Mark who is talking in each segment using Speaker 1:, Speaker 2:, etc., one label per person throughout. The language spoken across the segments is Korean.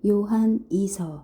Speaker 1: 요한 2서.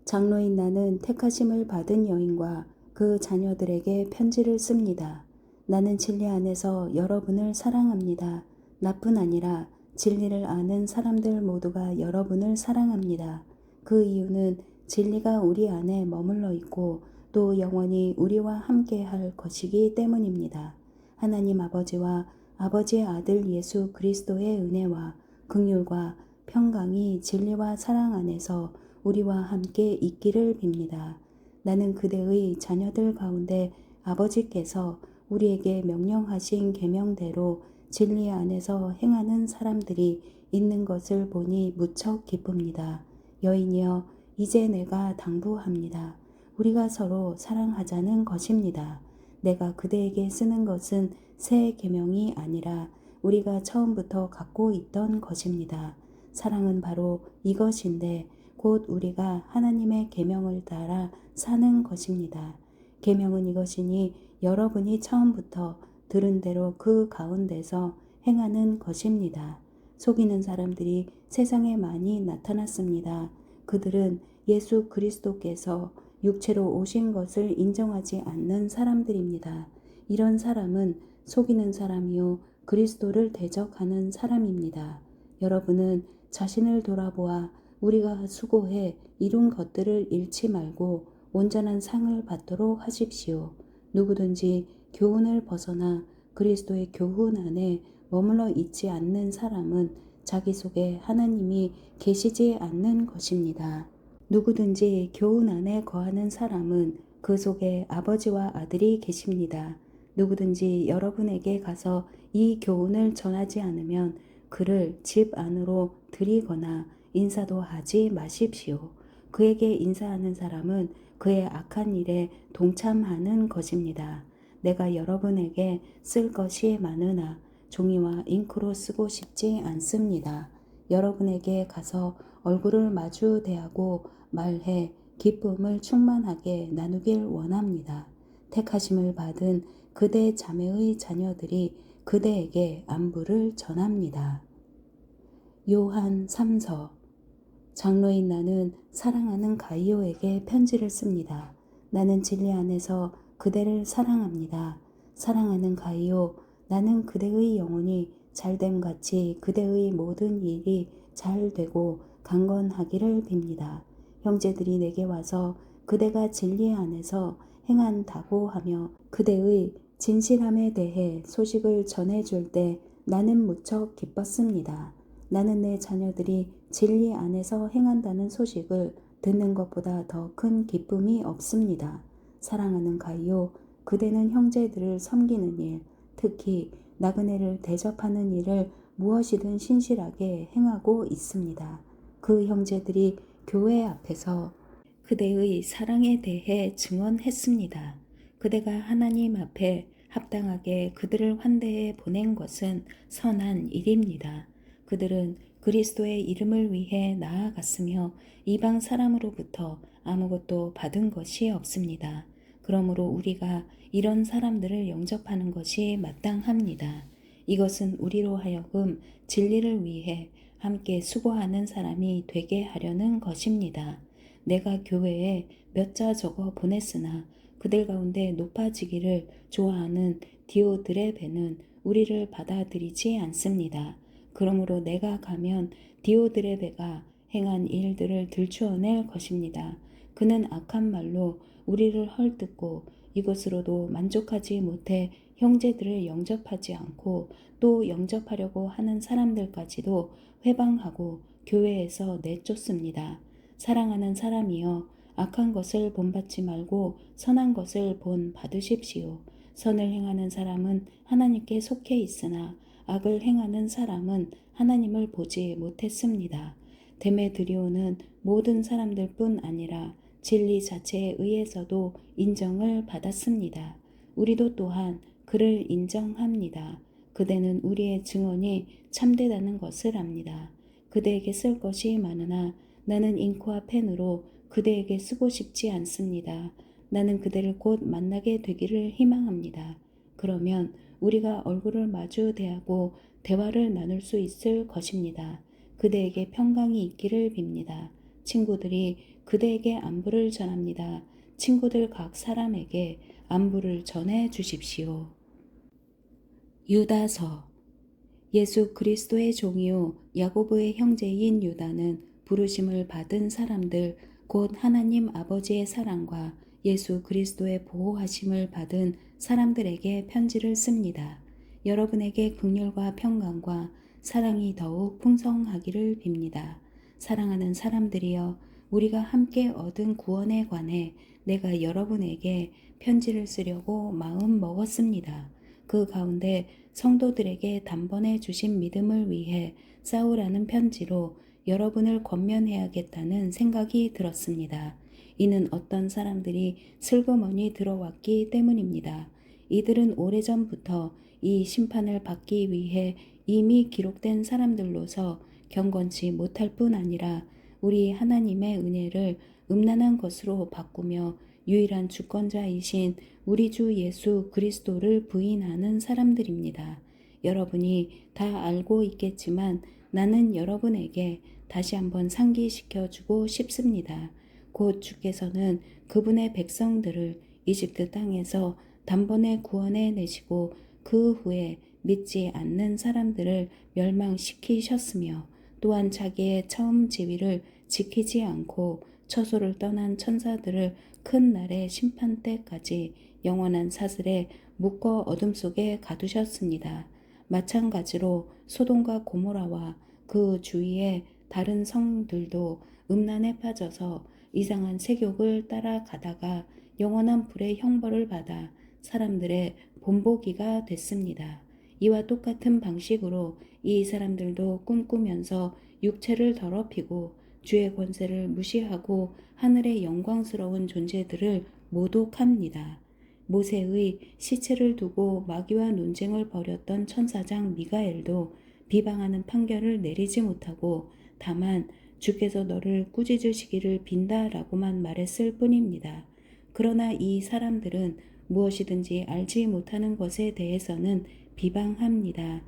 Speaker 1: 장로인 나는 택하심을 받은 여인과 그 자녀들에게 편지를 씁니다. 나는 진리 안에서 여러분을 사랑합니다. 나뿐 아니라 진리를 아는 사람들 모두가 여러분을 사랑합니다. 그 이유는 진리가 우리 안에 머물러 있고 또 영원히 우리와 함께 할 것이기 때문입니다. 하나님 아버지와 아버지의 아들 예수 그리스도의 은혜와 긍휼과 평강이 진리와 사랑 안에서 우리와 함께 있기를 빕니다. 나는 그대의 자녀들 가운데 아버지께서 우리에게 명령하신 계명대로 진리 안에서 행하는 사람들이 있는 것을 보니 무척 기쁩니다. 여인이여, 이제 내가 당부합니다. 우리가 서로 사랑하자는 것입니다. 내가 그대에게 쓰는 것은 새 계명이 아니라 우리가 처음부터 갖고 있던 것입니다. 사랑은 바로 이것인데 곧 우리가 하나님의 계명을 따라 사는 것입니다. 계명은 이것이니 여러분이 처음부터 들은 대로 그 가운데서 행하는 것입니다. 속이는 사람들이 세상에 많이 나타났습니다. 그들은 예수 그리스도께서 육체로 오신 것을 인정하지 않는 사람들입니다. 이런 사람은 속이는 사람이요 그리스도를 대적하는 사람입니다. 여러분은 자신을 돌아보아 우리가 수고해 이룬 것들을 잃지 말고 온전한 상을 받도록 하십시오. 누구든지 교훈을 벗어나 그리스도의 교훈 안에 머물러 있지 않는 사람은 자기 속에 하나님이 계시지 않는 것입니다. 누구든지 교훈 안에 거하는 사람은 그 속에 아버지와 아들이 계십니다. 누구든지 여러분에게 가서 이 교훈을 전하지 않으면 그를 집 안으로 들이거나 인사도 하지 마십시오. 그에게 인사하는 사람은 그의 악한 일에 동참하는 것입니다. 내가 여러분에게 쓸 것이 많으나 종이와 잉크로 쓰고 싶지 않습니다. 여러분에게 가서 얼굴을 마주 대하고 말해 기쁨을 충만하게 나누길 원합니다. 택하심을 받은 그대 자매의 자녀들이 그대에게 안부를 전합니다. 요한 3서. 장로인 나는 사랑하는 가이오에게 편지를 씁니다. 나는 진리 안에서 그대를 사랑합니다. 사랑하는 가이오, 나는 그대의 영혼이 잘됨 같이 그대의 모든 일이 잘 되고 강건하기를 빕니다. 형제들이 내게 와서 그대가 진리 안에서 행한다고 하며 그대의 진실함에 대해 소식을 전해줄 때 나는 무척 기뻤습니다. 나는 내 자녀들이 진리 안에서 행한다는 소식을 듣는 것보다 더 큰 기쁨이 없습니다. 사랑하는 가이오, 그대는 형제들을 섬기는 일, 특히 나그네를 대접하는 일을 무엇이든 신실하게 행하고 있습니다. 그 형제들이 교회 앞에서 그대의 사랑에 대해 증언했습니다. 그대가 하나님 앞에 합당하게 그들을 환대해 보낸 것은 선한 일입니다. 그들은 그리스도의 이름을 위해 나아갔으며 이방 사람으로부터 아무것도 받은 것이 없습니다. 그러므로 우리가 이런 사람들을 영접하는 것이 마땅합니다. 이것은 우리로 하여금 진리를 위해 함께 수고하는 사람이 되게 하려는 것입니다. 내가 교회에 몇 자 적어 보냈으나 그들 가운데 높아지기를 좋아하는 디오드레베는 우리를 받아들이지 않습니다. 그러므로 내가 가면 디오드레베가 행한 일들을 들추어낼 것입니다. 그는 악한 말로 우리를 헐뜯고 이것으로도 만족하지 못해 형제들을 영접하지 않고 또 영접하려고 하는 사람들까지도 회방하고 교회에서 내쫓습니다. 사랑하는 사람이여, 악한 것을 본받지 말고 선한 것을 본받으십시오. 선을 행하는 사람은 하나님께 속해 있으나 악을 행하는 사람은 하나님을 보지 못했습니다. 데메드리오는 모든 사람들뿐 아니라 진리 자체에 의해서도 인정을 받았습니다. 우리도 또한 그를 인정합니다. 그대는 우리의 증언이 참되다는 것을 압니다. 그대에게 쓸 것이 많으나 나는 잉크와 펜으로 그대에게 쓰고 싶지 않습니다. 나는 그대를 곧 만나게 되기를 희망합니다. 그러면 우리가 얼굴을 마주 대하고 대화를 나눌 수 있을 것입니다. 그대에게 평강이 있기를 빕니다. 친구들이 그대에게 안부를 전합니다. 친구들 각 사람에게 안부를 전해 주십시오. 유다서. 예수 그리스도의 종이요 야고보의 형제인 유다는 부르심을 받은 사람들 곧 하나님 아버지의 사랑과 예수 그리스도의 보호하심을 받은 사람들에게 편지를 씁니다. 여러분에게 긍휼과 평강과 사랑이 더욱 풍성하기를 빕니다. 사랑하는 사람들이여, 우리가 함께 얻은 구원에 관해 내가 여러분에게 편지를 쓰려고 마음 먹었습니다. 그 가운데 성도들에게 단번에 주신 믿음을 위해 싸우라는 편지로 여러분을 권면해야겠다는 생각이 들었습니다. 이는 어떤 사람들이 슬그머니 들어왔기 때문입니다. 이들은 오래전부터 이 심판을 받기 위해 이미 기록된 사람들로서 경건치 못할 뿐 아니라 우리 하나님의 은혜를 음란한 것으로 바꾸며 유일한 주권자이신 우리 주 예수 그리스도를 부인하는 사람들입니다. 여러분이 다 알고 있겠지만 나는 여러분에게 다시 한번 상기시켜 주고 싶습니다. 곧 주께서는 그분의 백성들을 이집트 땅에서 단번에 구원해 내시고 그 후에 믿지 않는 사람들을 멸망시키셨으며 또한 자기의 처음 지위를 지키지 않고 처소를 떠난 천사들을 큰 날의 심판 때까지 영원한 사슬에 묶어 어둠 속에 가두셨습니다. 마찬가지로 소돔과 고모라와 그 주위의 다른 성들도 음란에 빠져서 이상한 세욕을 따라가다가 영원한 불의 형벌을 받아 사람들의 본보기가 됐습니다. 이와 똑같은 방식으로 이 사람들도 꿈꾸면서 육체를 더럽히고 주의 권세를 무시하고 하늘의 영광스러운 존재들을 모독합니다. 모세의 시체를 두고 마귀와 논쟁을 벌였던 천사장 미가엘도 비방하는 판결을 내리지 못하고 다만 주께서 너를 꾸짖으시기를 빈다라고만 말했을 뿐입니다. 그러나 이 사람들은 무엇이든지 알지 못하는 것에 대해서는 비방합니다.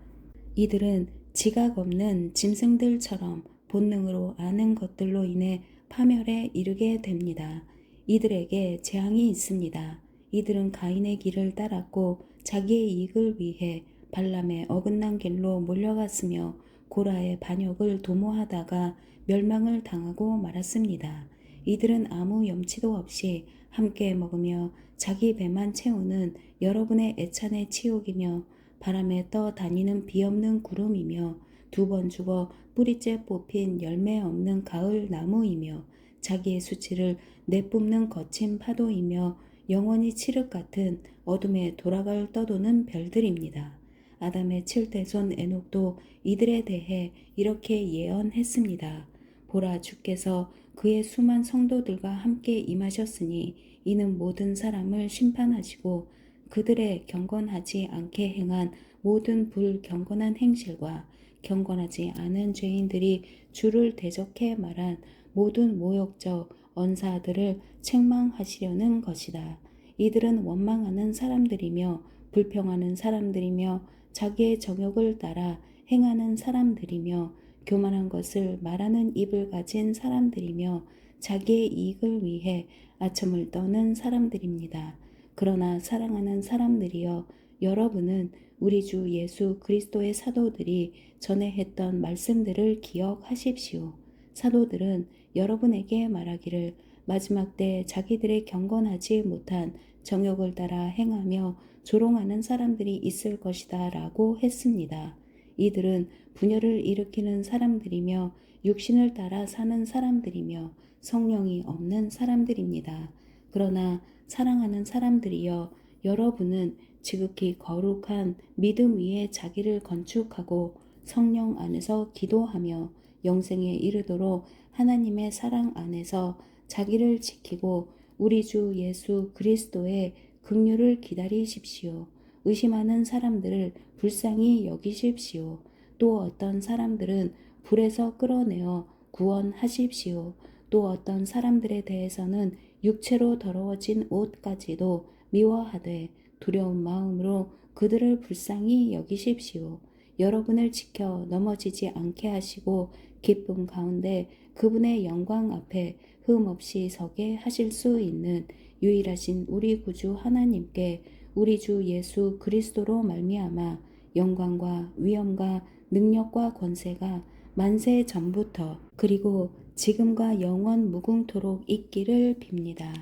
Speaker 1: 이들은 지각 없는 짐승들처럼 본능으로 아는 것들로 인해 파멸에 이르게 됩니다. 이들에게 재앙이 있습니다. 이들은 가인의 길을 따랐고 자기의 이익을 위해 발람의 어긋난 길로 몰려갔으며 고라의 반역을 도모하다가 멸망을 당하고 말았습니다. 이들은 아무 염치도 없이 함께 먹으며 자기 배만 채우는 여러분의 애찬의 치욕이며 바람에 떠다니는 비없는 구름이며 두 번 죽어 뿌리째 뽑힌 열매 없는 가을 나무이며 자기의 수치를 내뿜는 거친 파도이며 영원히 칠흑 같은 어둠에 돌아갈 떠도는 별들입니다. 아담의 7대손 에녹도 이들에 대해 이렇게 예언했습니다. 보라, 주께서 그의 수만 성도들과 함께 임하셨으니 이는 모든 사람을 심판하시고 그들의 경건하지 않게 행한 모든 불경건한 행실과 경건하지 않은 죄인들이 주를 대적해 말한 모든 모욕적 언사들을 책망하시려는 것이다. 이들은 원망하는 사람들이며 불평하는 사람들이며 자기의 정욕을 따라 행하는 사람들이며 교만한 것을 말하는 입을 가진 사람들이며 자기의 이익을 위해 아첨을 떠는 사람들입니다. 그러나 사랑하는 사람들이여, 여러분은 우리 주 예수 그리스도의 사도들이 전에 했던 말씀들을 기억하십시오. 사도들은 여러분에게 말하기를 마지막 때 자기들의 경건하지 못한 정욕을 따라 행하며 조롱하는 사람들이 있을 것이다 라고 했습니다. 이들은 분열을 일으키는 사람들이며 육신을 따라 사는 사람들이며 성령이 없는 사람들입니다. 그러나 사랑하는 사람들이여, 여러분은 지극히 거룩한 믿음 위에 자기를 건축하고 성령 안에서 기도하며 영생에 이르도록 하나님의 사랑 안에서 자기를 지키고 우리 주 예수 그리스도의 긍휼을 기다리십시오. 의심하는 사람들을 불쌍히 여기십시오. 또 어떤 사람들은 불에서 끌어내어 구원하십시오. 또 어떤 사람들에 대해서는 육체로 더러워진 옷까지도 미워하되 두려운 마음으로 그들을 불쌍히 여기십시오. 여러분을 지켜 넘어지지 않게 하시고 기쁨 가운데 그분의 영광 앞에 흠없이 서게 하실 수 있는 유일하신 우리 구주 하나님께 우리 주 예수 그리스도로 말미암아 영광과 위엄과 능력과 권세가 만세 전부터 그리고 지금과 영원 무궁토록 있기를 빕니다.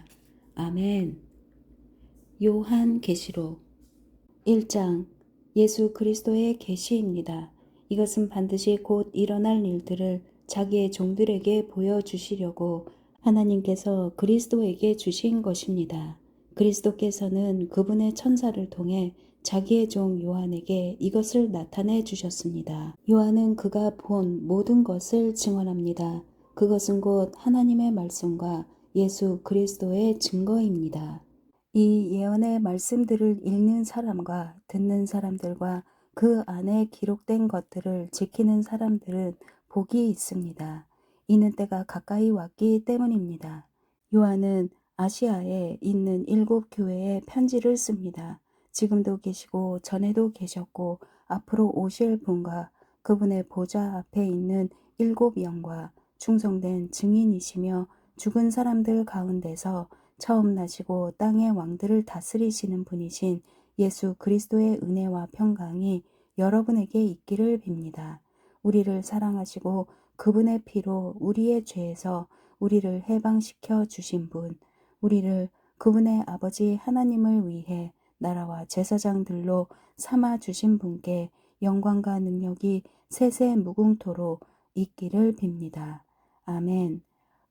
Speaker 1: 아멘. 요한계시록 1장 예수 그리스도의 계시입니다. 이것은 반드시 곧 일어날 일들을 자기의 종들에게 보여주시려고 하나님께서 그리스도에게 주신 것입니다. 그리스도께서는 그분의 천사를 통해 자기의 종 요한에게 이것을 나타내 주셨습니다. 요한은 그가 본 모든 것을 증언합니다. 그것은 곧 하나님의 말씀과 예수 그리스도의 증거입니다. 이 예언의 말씀들을 읽는 사람과 듣는 사람들과 그 안에 기록된 것들을 지키는 사람들은 복이 있습니다. 이는 때가 가까이 왔기 때문입니다. 요한은 아시아에 있는 7교회에 편지를 씁니다. 지금도 계시고 전에도 계셨고 앞으로 오실 분과 그분의 보좌 앞에 있는 7영과 충성된 증인이시며 죽은 사람들 가운데서 처음 나시고 땅의 왕들을 다스리시는 분이신 예수 그리스도의 은혜와 평강이 여러분에게 있기를 빕니다. 우리를 사랑하시고 그분의 피로 우리의 죄에서 우리를 해방시켜 주신 분, 우리를 그분의 아버지 하나님을 위해 나라와 제사장들로 삼아 주신 분께 영광과 능력이 세세 무궁토록 있기를 빕니다. 아멘.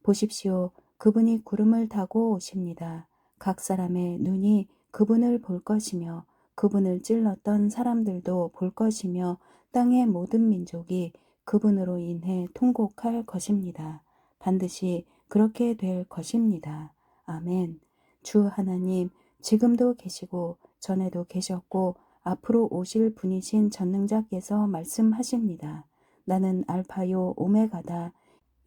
Speaker 1: 보십시오. 그분이 구름을 타고 오십니다. 각 사람의 눈이 그분을 볼 것이며 그분을 찔렀던 사람들도 볼 것이며 땅의 모든 민족이 그분으로 인해 통곡할 것입니다. 반드시 그렇게 될 것입니다. 아멘. 주 하나님, 지금도 계시고 전에도 계셨고 앞으로 오실 분이신 전능자께서 말씀하십니다. 나는 알파요 오메가다.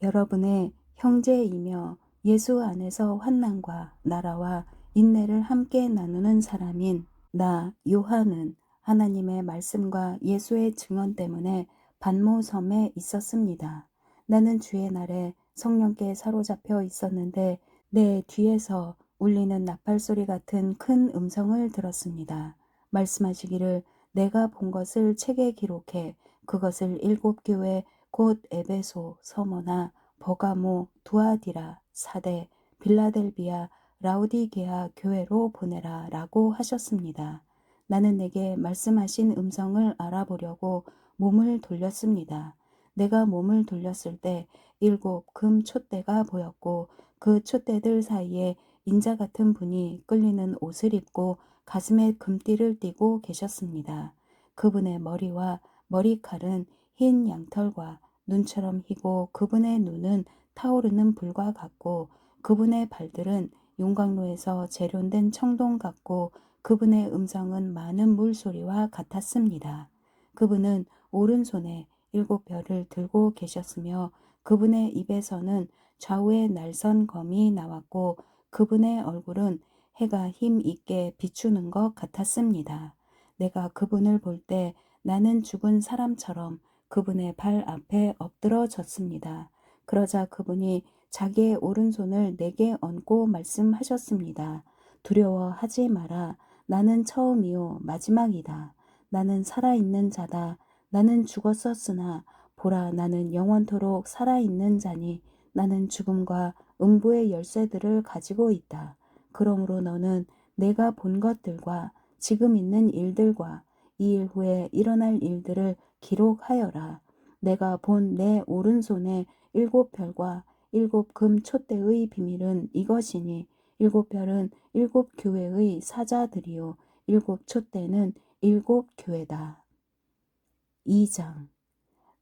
Speaker 1: 여러분의 형제이며 예수 안에서 환난과 나라와 인내를 함께 나누는 사람인 나 요한은 하나님의 말씀과 예수의 증언 때문에 반모섬에 있었습니다. 나는 주의 날에 성령께 사로잡혀 있었는데 내 뒤에서 울리는 나팔소리 같은 큰 음성을 들었습니다. 말씀하시기를 내가 본 것을 책에 기록해 그것을 7교회 곧 에베소, 서머나, 버가모, 두아디라, 사대, 빌라델비아, 라우디게아 교회로 보내라 라고 하셨습니다. 나는 내게 말씀하신 음성을 알아보려고 몸을 돌렸습니다. 내가 몸을 돌렸을 때 7 금 촛대가 보였고 그 촛대들 사이에 인자 같은 분이 끌리는 옷을 입고 가슴에 금띠를 띠고 계셨습니다. 그분의 머리와 머리칼은 흰 양털과 눈처럼 희고 그분의 눈은 타오르는 불과 같고 그분의 발들은 용광로에서 재련된 청동 같고 그분의 음성은 많은 물소리와 같았습니다. 그분은 오른손에 7별을 들고 계셨으며 그분의 입에서는 좌우에 날선 검이 나왔고 그분의 얼굴은 해가 힘 있게 비추는 것 같았습니다. 내가 그분을 볼 때 나는 죽은 사람처럼 그분의 발 앞에 엎드러졌습니다. 그러자 그분이 자기의 오른손을 내게 얹고 말씀하셨습니다. 두려워하지 마라. 나는 처음이요 마지막이다. 나는 살아있는 자다. 나는 죽었었으나 보라 나는 영원토록 살아있는 자니 나는 죽음과 음부의 열쇠들을 가지고 있다. 그러므로 너는 내가 본 것들과 지금 있는 일들과 이 일 후에 일어날 일들을 기록하여라. 내가 본 내 오른손에 7별과 7금 촛대의 비밀은 이것이니 7별은 7교회의 사자들이요 7촛대는 7교회다. 2장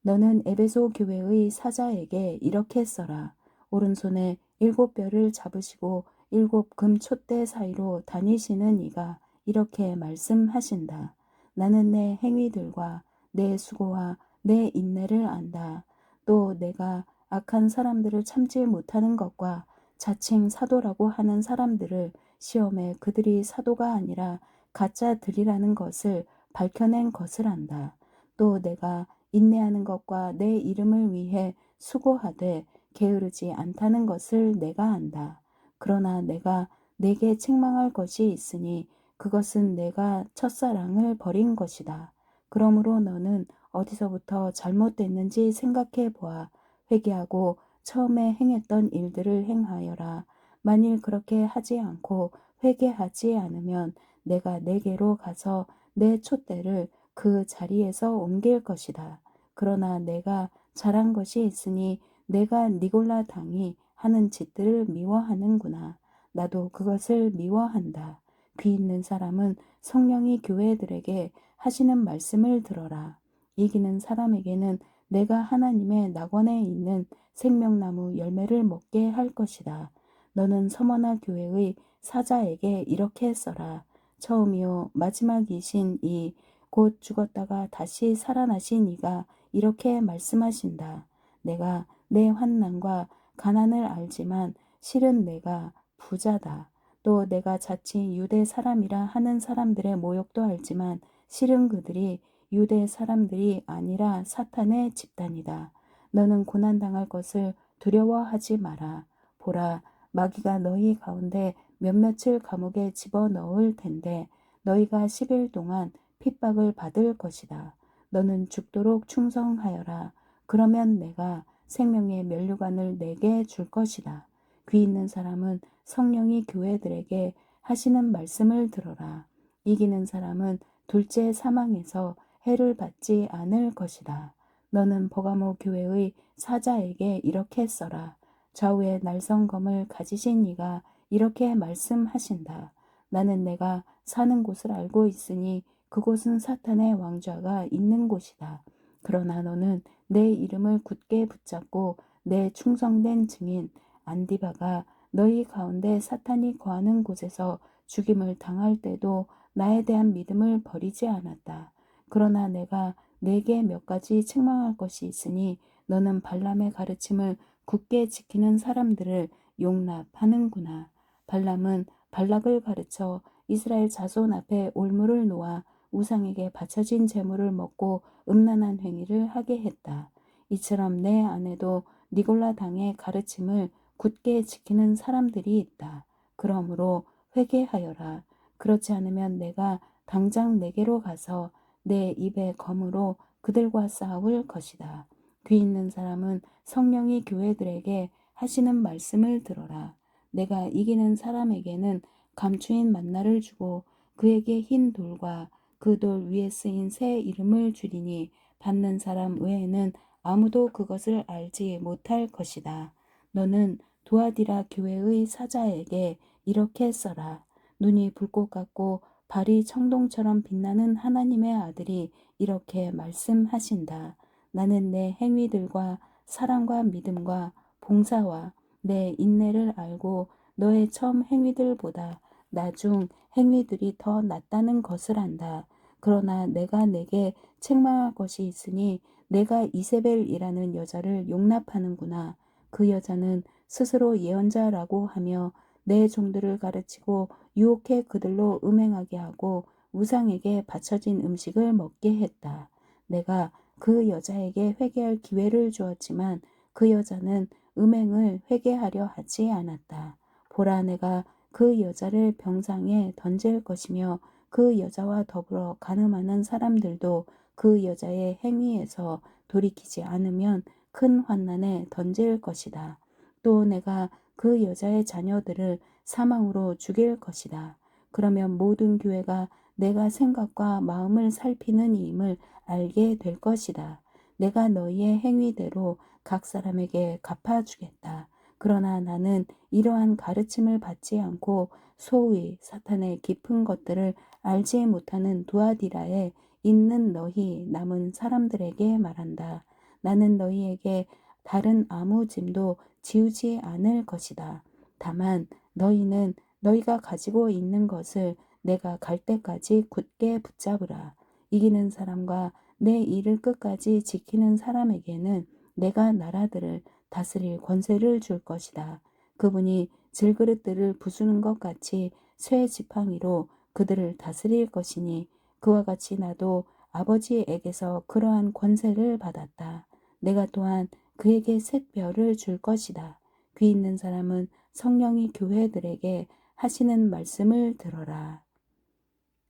Speaker 1: 너는 에베소 교회의 사자에게 이렇게 써라. 오른손에 7별을 잡으시고 7금 촛대 사이로 다니시는 이가 이렇게 말씀하신다. 나는 내 행위들과 내 수고와 내 인내를 안다. 또 내가 악한 사람들을 참지 못하는 것과 자칭 사도라고 하는 사람들을 시험에 그들이 사도가 아니라 가짜들이라는 것을 밝혀낸 것을 안다. 또 내가 인내하는 것과 내 이름을 위해 수고하되 게으르지 않다는 것을 내가 안다. 그러나 내가 내게 책망할 것이 있으니 그것은 내가 첫사랑을 버린 것이다. 그러므로 너는 어디서부터 잘못됐는지 생각해 보아 회개하고 처음에 행했던 일들을 행하여라. 만일 그렇게 하지 않고 회개하지 않으면 내가 내게로 가서 내 촛대를 그 자리에서 옮길 것이다. 그러나 내가 잘한 것이 있으니 내가 니골라 당이 하는 짓들을 미워하는구나. 나도 그것을 미워한다. 귀 있는 사람은 성령이 교회들에게 하시는 말씀을 들어라. 이기는 사람에게는 내가 하나님의 낙원에 있는 생명나무 열매를 먹게 할 것이다. 너는 서머나 교회의 사자에게 이렇게 써라. 처음이요 마지막이신 이 곧 죽었다가 다시 살아나신 이가 이렇게 말씀하신다. 내가 내 환난과 가난을 알지만 실은 내가 부자다. 또 내가 자칫 유대 사람이라 하는 사람들의 모욕도 알지만 실은 그들이 유대 사람들이 아니라 사탄의 집단이다. 너는 고난당할 것을 두려워하지 마라. 보라, 마귀가 너희 가운데 몇몇을 감옥에 집어넣을 텐데 너희가 10일 동안 핍박을 받을 것이다. 너는 죽도록 충성하여라. 그러면 내가 생명의 면류관을 내게 줄 것이다. 귀 있는 사람은 성령이 교회들에게 하시는 말씀을 들어라. 이기는 사람은 둘째 사망에서 해를 받지 않을 것이다. 너는 버가모 교회의 사자에게 이렇게 써라. 좌우의 날성검을 가지신 이가 이렇게 말씀하신다. 나는 내가 사는 곳을 알고 있으니 그곳은 사탄의 왕좌가 있는 곳이다. 그러나 너는 내 이름을 굳게 붙잡고 내 충성된 증인 안디바가 너희 가운데 사탄이 거하는 곳에서 죽임을 당할 때도 나에 대한 믿음을 버리지 않았다. 그러나 내가 내게 몇 가지 책망할 것이 있으니 너는 발람의 가르침을 굳게 지키는 사람들을 용납하는구나. 발람은 발락을 가르쳐 이스라엘 자손 앞에 올무를 놓아 우상에게 바쳐진 재물을 먹고 음란한 행위를 하게 했다. 이처럼 내 안에도 니골라 당의 가르침을 굳게 지키는 사람들이 있다. 그러므로 회개하여라. 그렇지 않으면 내가 당장 내게로 가서 내 입의 검으로 그들과 싸울 것이다. 귀 있는 사람은 성령이 교회들에게 하시는 말씀을 들어라. 내가 이기는 사람에게는 감추인 만나를 주고 그에게 흰 돌과 그 돌 위에 쓰인 새 이름을 주리니 받는 사람 외에는 아무도 그것을 알지 못할 것이다. 너는 두아디라 교회의 사자에게 이렇게 써라. 눈이 불꽃 같고 발이 청동처럼 빛나는 하나님의 아들이 이렇게 말씀하신다. 나는 내 행위들과 사랑과 믿음과 봉사와 내 인내를 알고 너의 처음 행위들보다 나중 행위들이 더 낫다는 것을 안다. 그러나 내가 내게 책망할 것이 있으니 내가 이세벨이라는 여자를 용납하는구나. 그 여자는 스스로 예언자라고 하며 내 종들을 가르치고 유혹해 그들로 음행하게 하고 우상에게 바쳐진 음식을 먹게 했다. 내가 그 여자에게 회개할 기회를 주었지만 그 여자는 음행을 회개하려 하지 않았다. 보라, 내가 그 여자를 병상에 던질 것이며 그 여자와 더불어 간음하는 사람들도 그 여자의 행위에서 돌이키지 않으면 큰 환난에 던질 것이다. 또 내가 그 여자의 자녀들을 사망으로 죽일 것이다. 그러면 모든 교회가 내가 생각과 마음을 살피는 이임을 알게 될 것이다. 내가 너희의 행위대로 각 사람에게 갚아주겠다. 그러나 나는 이러한 가르침을 받지 않고 소위 사탄의 깊은 것들을 알지 못하는 두아디라에 있는 너희 남은 사람들에게 말한다. 나는 너희에게 다른 아무 짐도 지우지 않을 것이다. 다만 너희는 너희가 가지고 있는 것을 내가 갈 때까지 굳게 붙잡으라. 이기는 사람과 내 일을 끝까지 지키는 사람에게는 내가 나라들을 다스릴 권세를 줄 것이다. 그분이 질그릇들을 부수는 것 같이 쇠 지팡이로 그들을 다스릴 것이니 그와 같이 나도 아버지에게서 그러한 권세를 받았다. 내가 또한 그에게 샛별을 줄 것이다. 귀 있는 사람은 성령이 교회들에게 하시는 말씀을 들어라.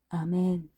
Speaker 1: 아멘.